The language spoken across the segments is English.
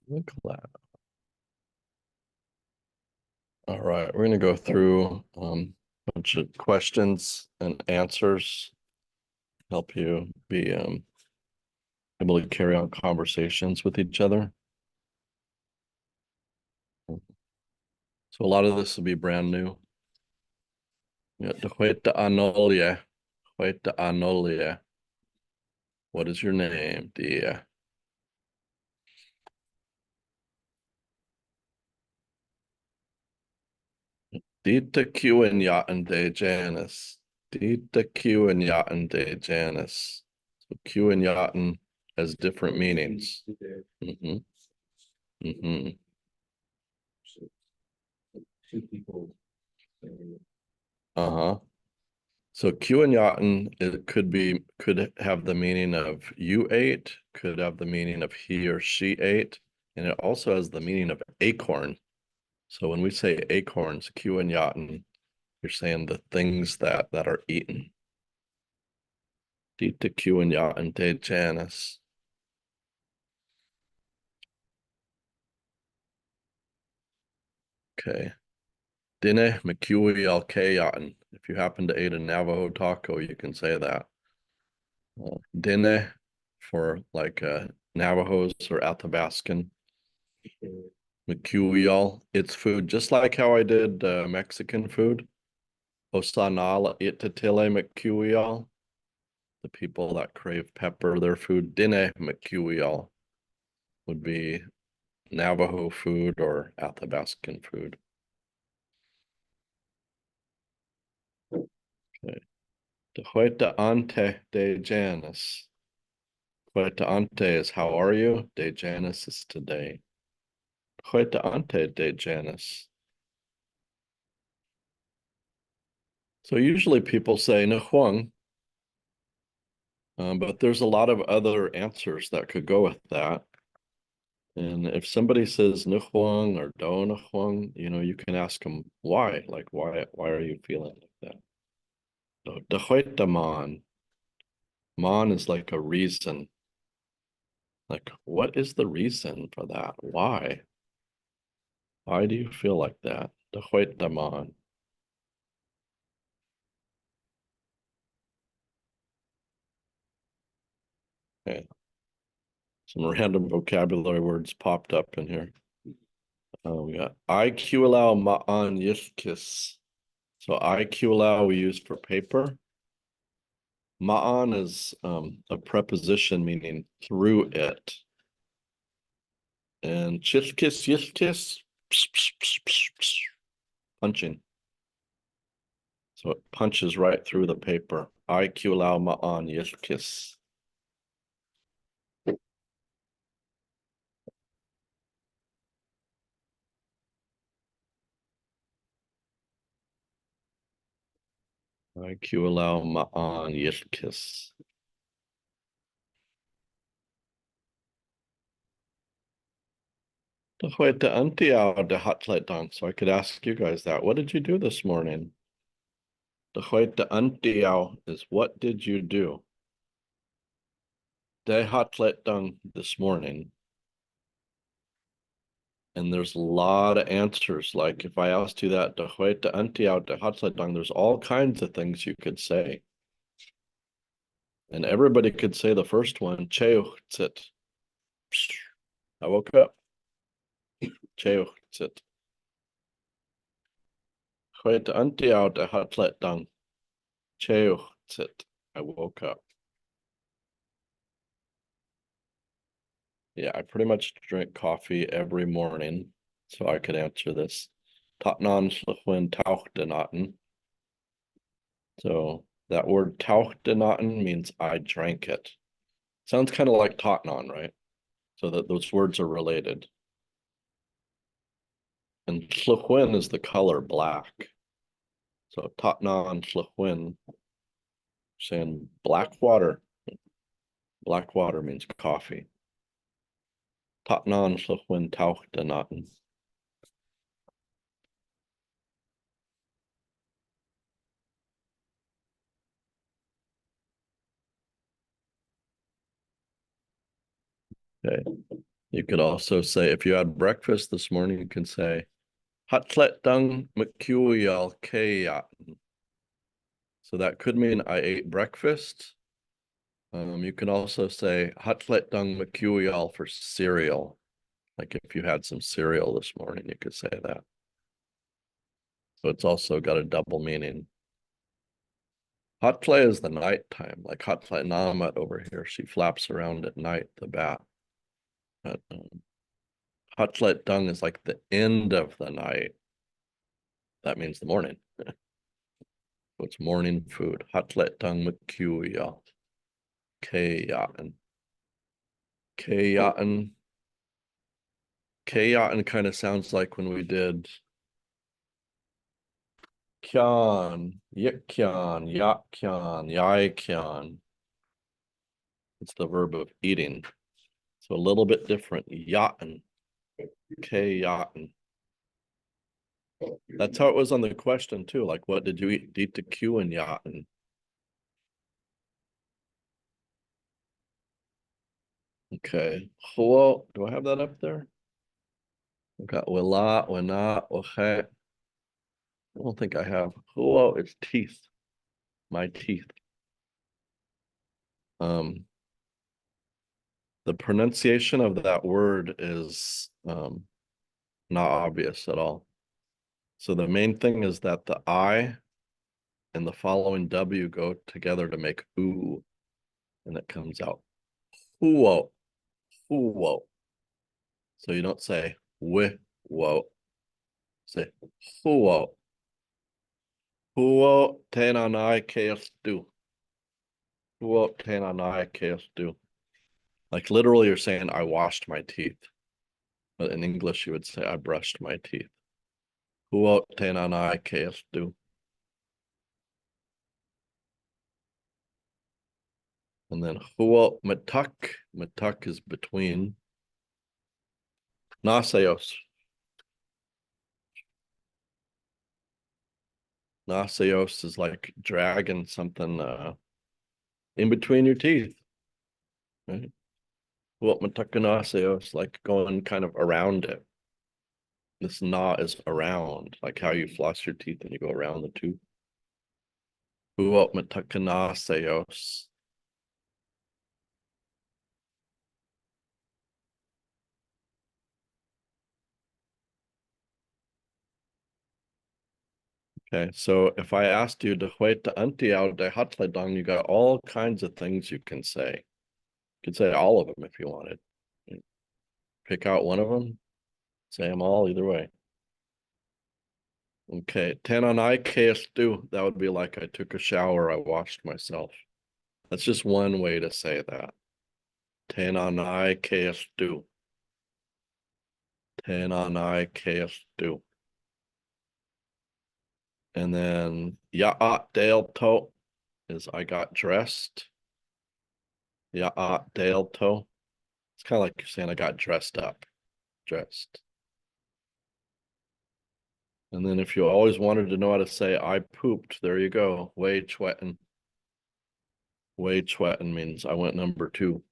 The cloud. All right, we're gonna go through a bunch of questions and answers, help you be able to carry on conversations with each other. So a lot of this will be brand new. Yeah, what is your name? Dita Q and Yaten de Janus. Dita Q and Yaten de Janus. So Q and Yaten has different meanings. Mm-hmm. Mm-hmm. Two people. Uh-huh. So Q and Yaten, it could have the meaning of you ate, could have the meaning of he or she ate, and it also has the meaning of acorn. So when we say acorns, Q and Yaten, you're saying the things that are eaten. Dita Q and Yaten de Janus. Okay. Dine McCuey al Yaten. If you happen to eat a Navajo taco, you can say that. Dine for like Navajos or Athabascan. McCuey, it's food, just like how I did Mexican food. Osanala itatile McCuey, the people that crave pepper, their food. Dine McCuey would be Navajo food or Athabascan food. Okay. De Hueta ante de Janus. Hueta ante is how are you? De Janus is today. Hueta ante de Janus. So usually people say Nahuang, but there's a lot of other answers that could go with that. And if somebody says Nahuang or Do Nahuang, you can ask them why. Like, why are you feeling like that? So, De man. Man is like a reason. Like, what is the reason for that? Why? Why do you feel like that? De man. Okay. Some random vocabulary words popped up in here. We got IQ ma'an yishkis. So IQ we use for paper. Ma'an is a preposition meaning through it. And chishkis yishkis, punching. So it punches right through the paper. IQ ma'an yishkis. IQ ma'an yishkis. So I could ask you guys that. What did you do this morning? Is what did you do? This morning. And there's a lot of answers. Like if I asked you that, there's all kinds of things you could say. And everybody could say the first one, Cheuchtzit. I woke up. Cheuchtzit. Heute antiau de hatlet dang. Cheuchtzit. I woke up. Yeah, I pretty much drink coffee every morning, so I could answer this. Tatnan schlichwin tauchdenaten. So that word tauchdenaten means I drank it. Sounds kind of like Tatnan, right? So that those words are related. And schlichwin is the color black. So Tatnan schlichwin, saying black water. Black water means coffee. Tatnan schlichwin tauchdenaten. Okay. You could also say, if you had breakfast this morning, you can say, Hatlet dung mcuyal kayat. So that could mean I ate breakfast. You can also say Hatlet dung mcuyal for cereal. Like if you had some cereal this morning, you could say that. So it's also got a double meaning. Hatle is the nighttime, like Hatle Namat over here. She flaps around at night, the bat. But Hatlet dung is like the end of the night. That means the morning. So it's morning food. Hatlet dung mcuyal. Kayaten. Kayaten. Kayaten kind of sounds like when we did kyan, yikkyan, yakkyan, yaikyan. It's the verb of eating. So a little bit different. Yaten. Kayaten. That's how it was on the question too. Like, what did you eat? Eat the Q and yaten. Okay. Hello. Do I have that up there? I've got wila, wina, oche. I don't think I have. Hello, it's teeth. My teeth. The pronunciation of that word is not obvious at all. So the main thing is that the I and the following W go together to make oo, and it comes out huo, huo. So you don't say wo, say huo. Huo tenanai kestu. Huo tenanai kestu. Like literally you're saying I washed my teeth. But in English you would say I brushed my teeth. Huo tenanai kestu. And then huo matak. Matak is between. Naseos. Naseos is like dragging something in between your teeth. Right? Huo matakanaseos, like going kind of around it. This na is around, like how you floss your teeth and you go around the tooth. Huo matakanaseos. Okay, so if I asked you to hueta antiao de hatledong, you got all kinds of things you can say. You could say all of them if you wanted. Pick out one of them, say them all either way. Okay, tenanai kestu, that would be like I took a shower, I washed myself. That's just one way to say that. Tenanai kestu. Tenanai kestu. And then ya'at delto is I got dressed. Ya'at delto. It's kind of like you're saying I got dressed up, dressed. And then if you always wanted to know how to say I pooped, there you go. Way chwetin. Way chwetin means I went number 2.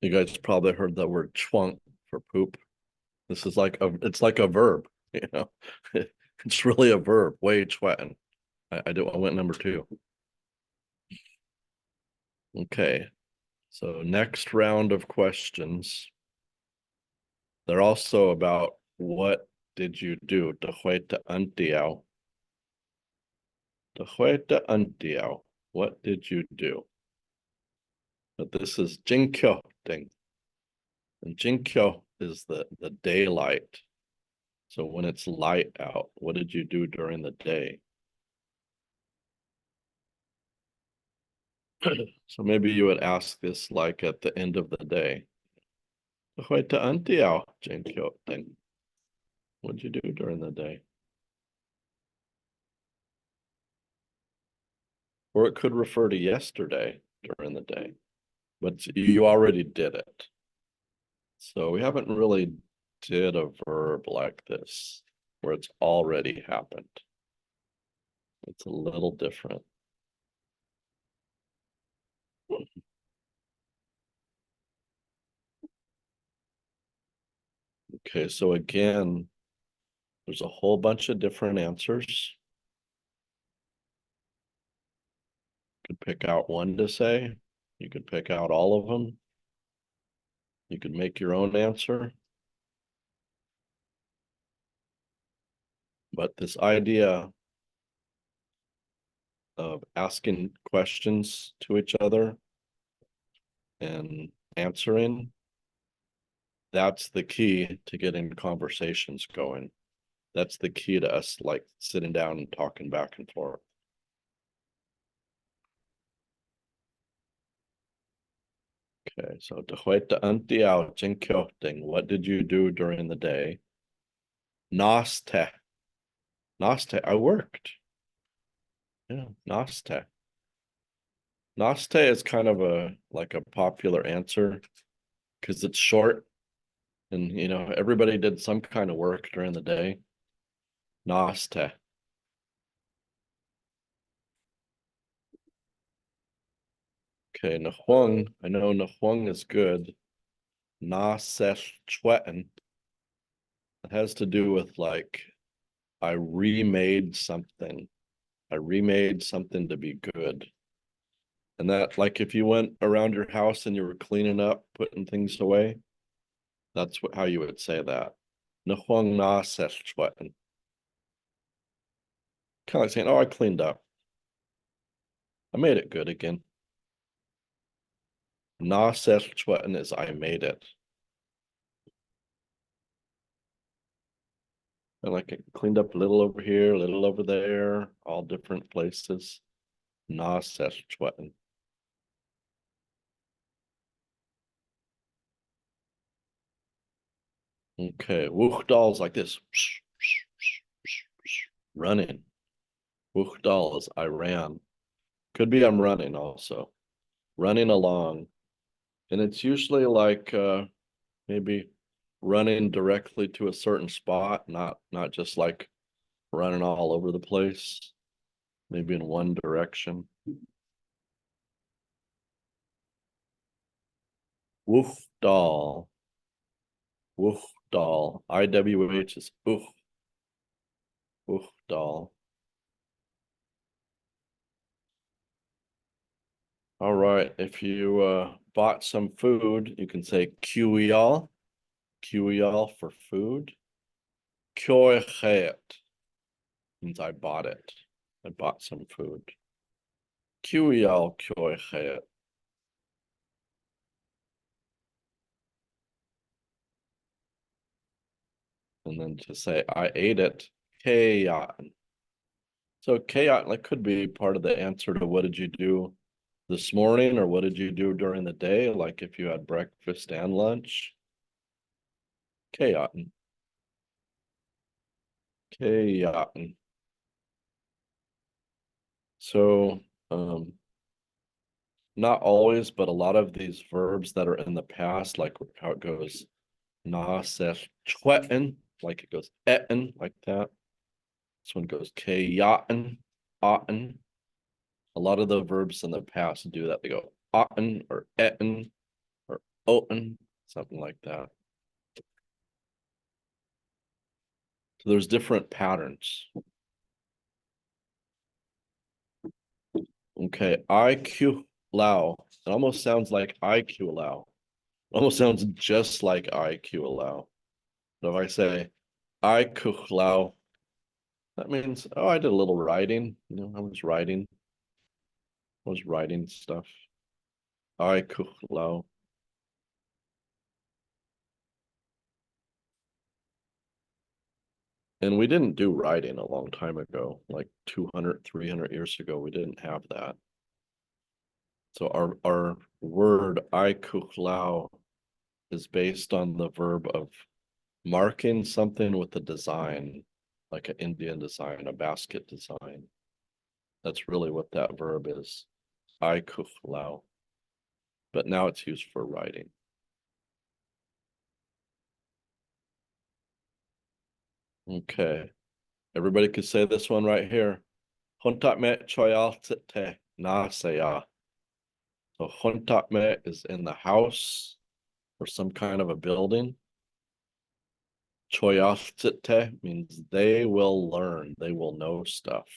You guys probably heard the word chwunk for poop. This is like it's like a verb, you know. It's really a verb. Way chwetin. I went number 2. Okay. So next round of questions. They're also about what did you do? De huete antiao. De huete antiao. What did you do? But this is jinkyo thing. And jinkyo is the daylight. So when it's light out, what did you do during the day? So maybe you would ask this like at the end of the day. De huete antiao, jinkyo thing. What'd you do during the day? Or it could refer to yesterday during the day, but you already did it. So we haven't really did a verb like this where it's already happened. It's a little different. Okay, so again, there's a whole bunch of different answers. You could pick out one to say. You could pick out all of them. You could make your own answer. But this idea of asking questions to each other and answering, that's the key to getting conversations going. That's the key to us like sitting down and talking back and forth. Okay, so what did you do during the day? Naste. Naste, I worked. Yeah, naste. Naste is kind of a like a popular answer because it's short and everybody did some kind of work during the day. Naste. Okay, Nahuang. I know Nahuang is good. Na Chwetten. It has to do with like I remade something. I remade something to be good. And that, like, if you went around your house and you were cleaning up, putting things away, that's how you would say that. Nahuang na sweating. Kind of like saying, oh, I cleaned up. I made it good again. Na sweating is I made it. And like it cleaned up a little over here, a little over there, all different places. Na sweating. Okay, Wuchdal is like this. Running. Wuchdal is I ran. Could be I'm running also. Running along. And it's usually like maybe running directly to a certain spot, not just like running all over the place, maybe in one direction. Woofdal. Woofdal. IWH is oof. Woofdal. All right. If you bought some food, you can say QEL. QEL for food. Kyoechet means I bought it. I bought some food. QEL kyoechet. And then to say I ate it, Kayat. So Kayat like could be part of the answer to what did you do this morning or what did you do during the day? Like if you had breakfast and lunch. Kayat. Kayat. So not always, but a lot of these verbs that are in the past, like how it goes, na ses chwetten, like it goes etten, like that. This one goes kayaten, aten. A lot of the verbs in the past do that. They go aten or etten or oten, something like that. So there's different patterns. Okay, IQ Lao. It almost sounds like IQ Lao. It almost sounds just like IQ Lao. So if I say IQ Lao, that means, oh, I did a little writing. I was writing. I was writing stuff. IQ Lao. And we didn't do writing a long time ago, like 200, 300 years ago. We didn't have that. So our word "aikuklau" is based on the verb of marking something with a design, like an Indian design, a basket design. That's really what that verb is, "aikuklau." But now it's used for writing. Okay, everybody could say this one right here. Huntatme choyaltete nasaya. So huntatme is in the house or some kind of a building. Choyaltsite means they will learn, they will know stuff.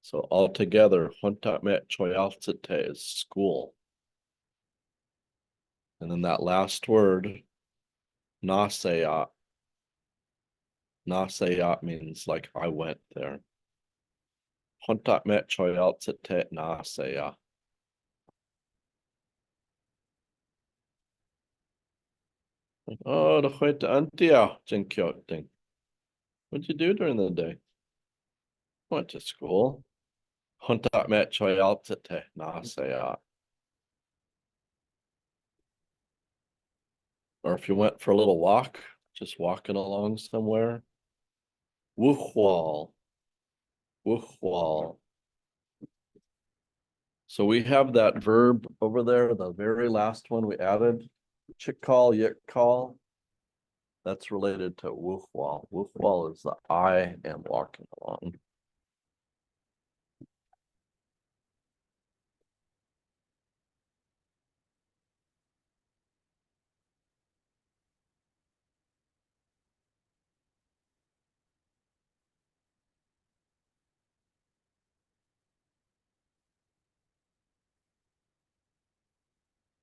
So altogether, Hontamet Choyaltsite is school. And then that last word, Nasayat. Nasayat means like I went there. Hontamet Choyaltsite Nasayat. Oh, the Huita Antia, Jinkyoting. What'd you do during the day? Went to school. Hontamet Choyaltsite Nasayat. Or if you went for a little walk, just walking along somewhere. Wuchwal. Wuchwal. So we have that verb over there, the very last one we added, chikal, yikal. That's related to wuchwal. Wuchwal is the I am walking along.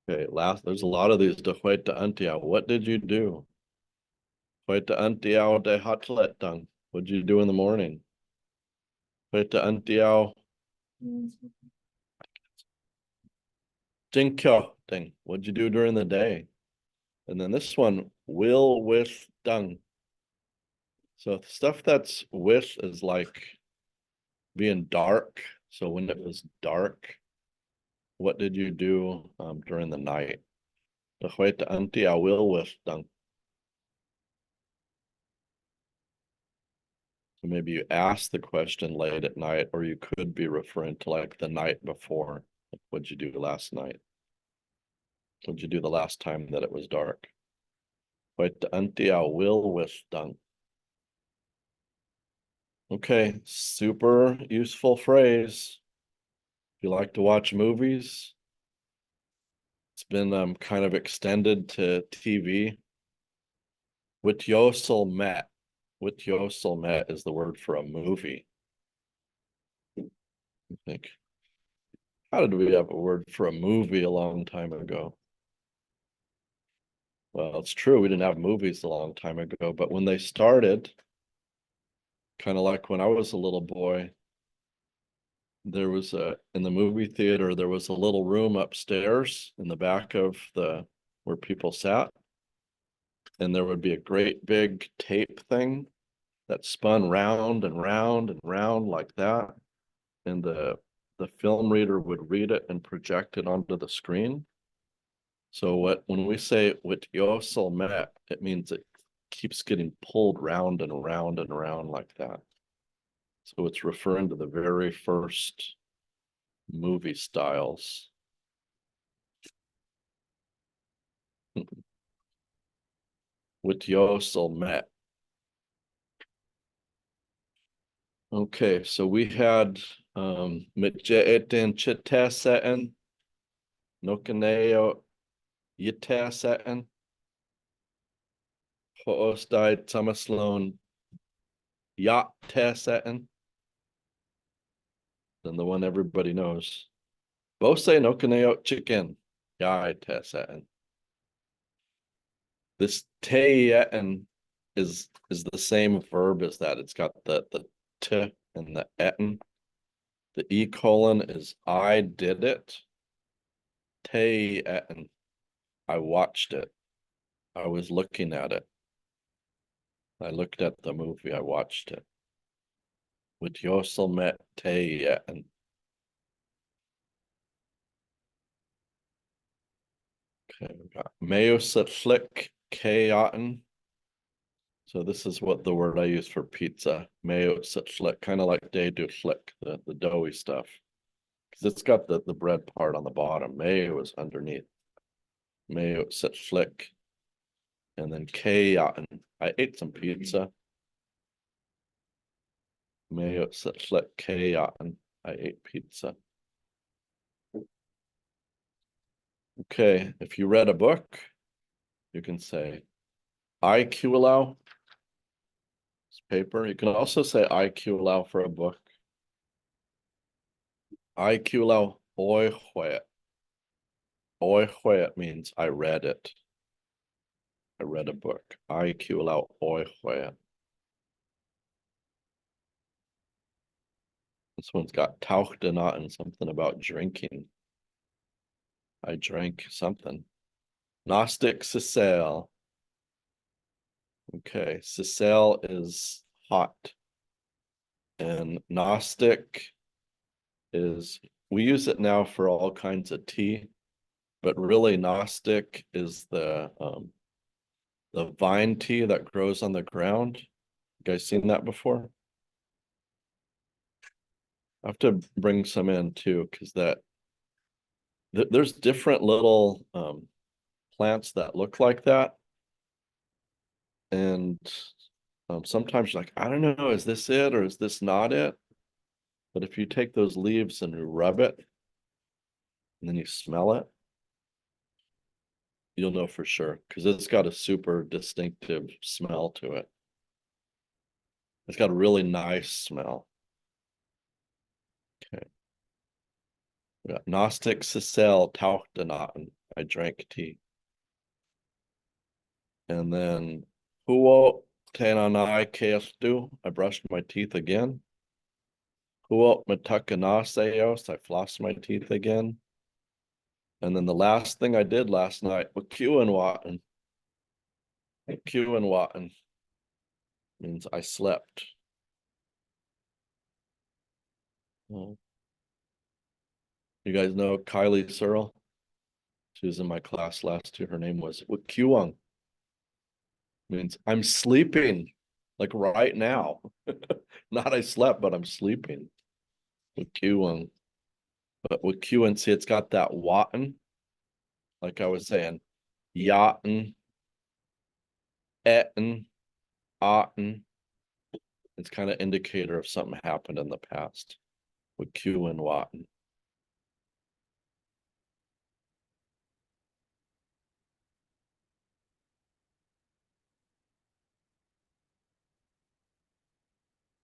Okay, there's a lot of these de hueta antiao. What did you do? Hueta antiao de hatletang. What did you do in the morning? Hueta antiao jinkyo thing. What'd you do during the day? And then this one, will with dung. So stuff that's with is like being dark. So when it was dark, what did you do during the night? De hueta antia will with dung. So maybe you ask the question late at night, or you could be referring to like the night before. Like, what'd you do last night? What'd you do the last time that it was dark? Hueta antia will with dung. Okay, super useful phrase. If you like to watch movies, it's been kind of extended to TV. Wityosel met. Wityosel met is the word for a movie. I think. How did we have a word for a movie a long time ago? Well, it's true, we didn't have movies a long time ago, but when they started, kind of like when I was a little boy, there was in the movie theater, there was a little room upstairs in the back of the where people sat, and there would be a great big tape thing that spun round and round and round like that, and the film reader would read it and project it onto the screen. So when we say with yosel met, it means it keeps getting pulled round and around and around like that. So it's referring to the very first movie styles. With yosel met. Okay, so we had mitjeetin chitasetin, nokaneo yitasetin, xo'osday tamaslon yattasetin. Then the one everybody knows. Bose nokaneo chicken yaitasetin. This teyetin is the same verb as that. It's got the t and the etin. The e colon is I did it. Teyetin, I watched it. I was looking at it. I looked at the movie. I watched it. With yosel met teyetin. Okay, we got meosatlik kayatin. So this is what the word I use for pizza. Meosatlik, kind of like de du flick, the doughy stuff. Because it's got the bread part on the bottom. Mayo is underneath. Meosatlik. And then kayatin. I ate some pizza. Meosatlik kayatin. I ate pizza. Okay, if you read a book, you can say IQ allow. It's paper. You can also say IQ allow for a book. IQ allow oi hui. Oi hui means I read it. I read a book. IQ allow oi hui. This one's got tauchte and something about drinking. I drank something. Gnostic sisel. Okay, sisel is hot. And Gnostic is, we use it now for all kinds of tea, but really Gnostic is the vine tea that grows on the ground. You guys seen that before? I have to bring some in too, because there's different little plants that look like that. And sometimes you're like, I don't know, is this it or is this not it? But if you take those leaves and you rub it and then you smell it, you'll know for sure because it's got a super distinctive smell to it. It's got a really nice smell. Okay. We got Gnostic Sisel Tauchdenaten. I drank tea. And then Huo Tenanai Kestu. I brushed my teeth again. Huo Matakanaseos. I flossed my teeth again. And then the last thing I did last night, Wakiuanwatan. Wakiuanwatan means I slept. You guys know Kylie Searle? She was in my class last year. Her name was Wakiuang. Means I'm sleeping, like right now. Not I slept, but I'm sleeping. Wakiuang. But Wakiuang, see, it's got that watan, like I was saying, yaten, etten, aten. It's kind of indicator of something happened in the past. Wakiuang, watan.